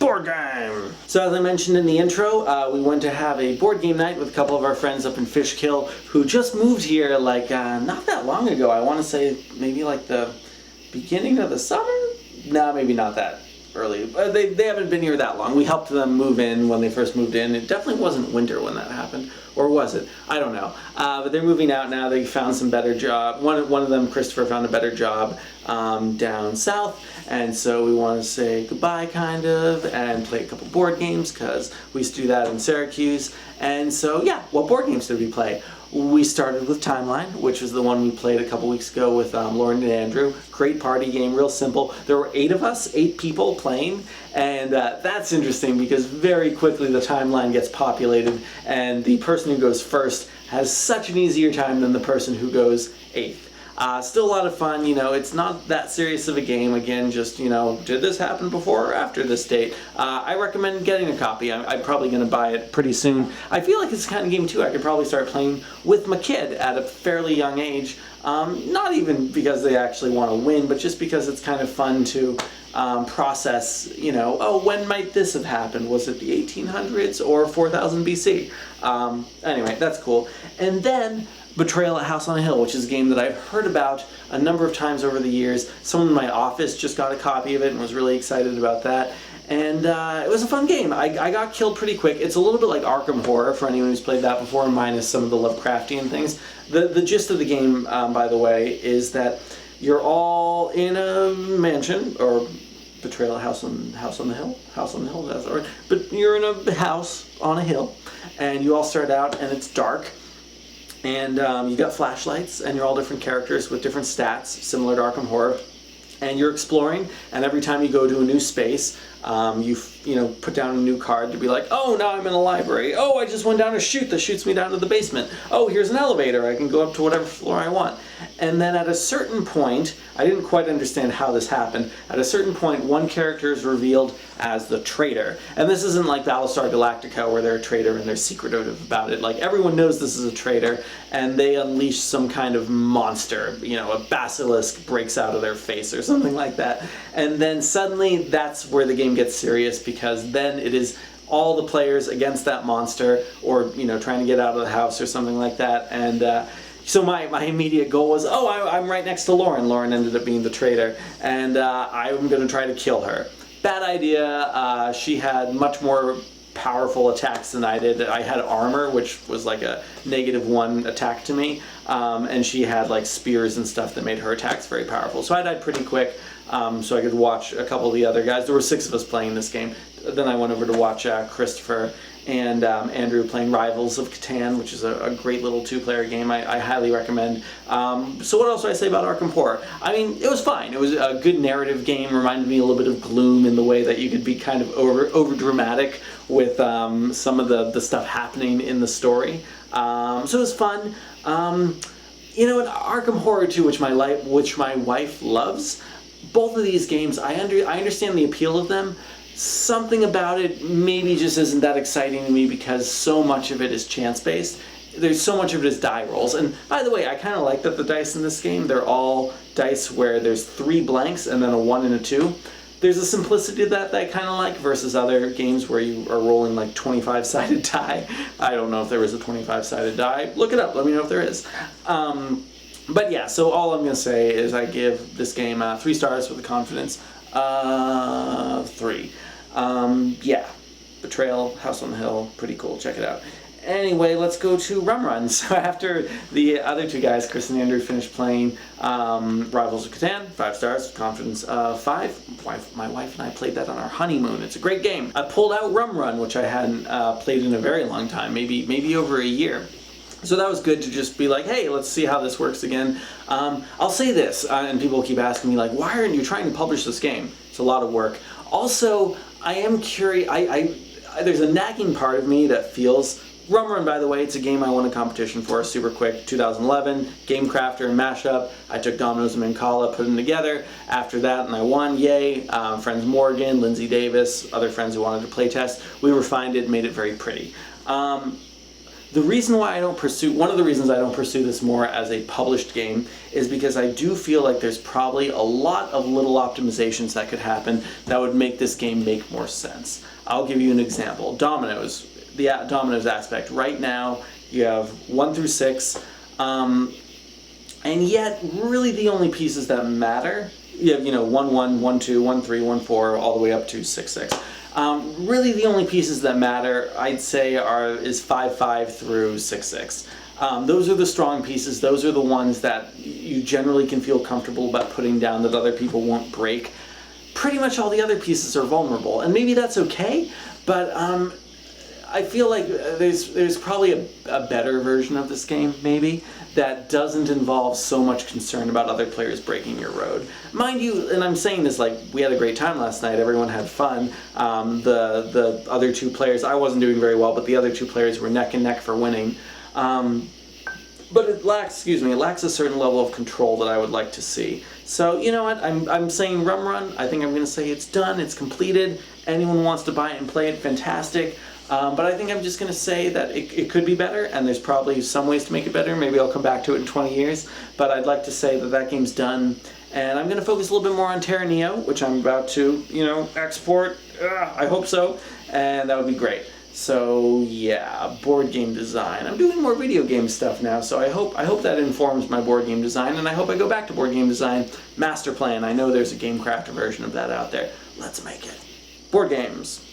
board game! So as I mentioned in the intro, we went to have a board game night with a couple of our friends up in Fishkill who just moved here like not that long ago. I want to say maybe like the beginning of the summer? No, maybe not that early. They haven't been here that long. We helped them move in when they first moved in. It definitely wasn't winter when that happened. Or was it? I don't know. But they're moving out now. They found some better job. One of them, Christopher, found a better job down south. And so we want to say goodbye, kind of, and play a couple board games, because we used to do that in Syracuse. And so, yeah, what board games did we play? We started with Timeline, which was the one we played a couple weeks ago with Lauren and Andrew. Great party game, real simple. There were 8 of us, 8 people playing, and that's interesting because very quickly the timeline gets populated, and the person who goes first has such an easier time than the person who goes 8th. Still a lot of fun, you know, it's not that serious of a game. Again, just, you know, did this happen before or after this date? I recommend getting a copy. I'm probably going to buy it pretty soon. I feel like it's the kind of game, too, I could probably start playing with my kid at a fairly young age. Not even because they actually want to win, but just because it's kind of fun to process, you know, oh, when might this have happened? Was it the 1800s or 4000 BC? Anyway, that's cool. And then Betrayal at House on a Hill, which is a game that I've heard about a number of times over the years. Someone in my office just got a copy of it and was really excited about that. And it was a fun game. I got killed pretty quick. It's a little bit like Arkham Horror for anyone who's played that before, minus some of the Lovecraftian things. The gist of the game, by the way, is that you're all in a mansion, or Betrayal House on the Hill? House on the Hill, that's all right. But you're in a house on a hill, and you all start out, and it's dark. And you got flashlights, and you're all different characters with different stats, similar to Arkham Horror. And you're exploring, and every time you go to a new space, you know, put down a new card to be like, oh, now I'm in a library. Oh, I just went down a chute that shoots me down to the basement. Oh, here's an elevator. I can go up to whatever floor I want. And then at a certain point, I didn't quite understand how this happened. At a certain point, one character is revealed as the traitor. And this isn't like Battlestar Galactica where they're a traitor and they're secretive about it. Like, everyone knows this is a traitor, and they unleash some kind of monster. You know, a basilisk breaks out of their face or something like that. And then suddenly, that's where the game gets serious, because then it is all the players against that monster, or, you know, trying to get out of the house or something like that. And so my immediate goal was, oh, I'm right next to Lauren. Lauren ended up being the traitor, and I'm going to try to kill her. Bad idea. She had much more powerful attacks than I did. I had armor, which was like a -1 attack to me, and she had like spears and stuff that made her attacks very powerful. So I died pretty quick, so I could watch a couple of the other guys. There were 6 of us playing this game. Then I went over to watch Christopher and Andrew playing Rivals of Catan, which is a great little 2-player game I highly recommend. So what else do I say about Arkham Horror? I mean, it was fine. It was a good narrative game, reminded me a little bit of Gloom in the way that you could be kind of over dramatic with some of the stuff happening in the story. So it was fun. You know, in Arkham Horror 2, which my wife loves, both of these games, I understand the appeal of them. Something about it maybe just isn't that exciting to me because so much of it is chance-based. There's so much of it is die rolls. And by the way, I kind of like that the dice in this game, they're all dice where there's 3 blanks and then a 1 and a 2. There's a simplicity to that I kind of like versus other games where you are rolling like 25-sided die. I don't know if there is a 25-sided die. Look it up. Let me know if there is. But yeah, so all I'm going to say is I give this game 3 stars with a confidence of 3. Yeah, Betrayal, House on the Hill, pretty cool. Check it out. Anyway, let's go to Rum Run. So after the other 2 guys, Chris and Andrew, finished playing Rivals of Catan, 5 stars, confidence of 5. My wife and I played that on our honeymoon. It's a great game. I pulled out Rum Run, which I hadn't played in a very long time, maybe over a year. So that was good to just be like, hey, let's see how this works again. I'll say this, and people keep asking me, like, why aren't you trying to publish this game? It's a lot of work. Also, I am curious, there's a nagging part of me that feels, Rum Run, by the way, it's a game I won a competition for super quick, 2011, Game Crafter and Mashup. I took Dominoes and Mancala, put them together. After that, and I won, yay. Friends Morgan, Lindsay Davis, other friends who wanted to play test. We refined it, made it very pretty. The reason why I don't pursue, one of the reasons I don't pursue this more as a published game is because I do feel like there's probably a lot of little optimizations that could happen that would make this game make more sense. I'll give you an example. Dominoes, the dominoes aspect. Right now, you have 1 through 6, and yet really the only pieces that matter, you have, 1, 1, 1, 2, 1, 3, 1, 4, all the way up to 6, 6. Really the only pieces that matter, I'd say, is 5, 5 through 6, 6. Those are the strong pieces. Those are the ones that you generally can feel comfortable about putting down that other people won't break. Pretty much all the other pieces are vulnerable, and maybe that's okay, but I feel like there's probably a better version of this game, maybe, that doesn't involve so much concern about other players breaking your road. Mind you, and I'm saying this like, we had a great time last night, everyone had fun. The other two players, I wasn't doing very well, but the other two players were neck and neck for winning. But it lacks a certain level of control that I would like to see. So, you know what, I'm saying Rum Run. I think I'm going to say it's done, it's completed. Anyone who wants to buy it and play it, fantastic. But I think I'm just going to say that it could be better, and there's probably some ways to make it better. Maybe I'll come back to it in 20 years. But I'd like to say that that game's done. And I'm going to focus a little bit more on Terra Neo, which I'm about to, export. I hope so. And that would be great. So yeah, board game design. I'm doing more video game stuff now, so I hope that informs my board game design, and I hope I go back to board game design. Master Plan, I know there's a Game Crafter version of that out there. Let's make it. Board games.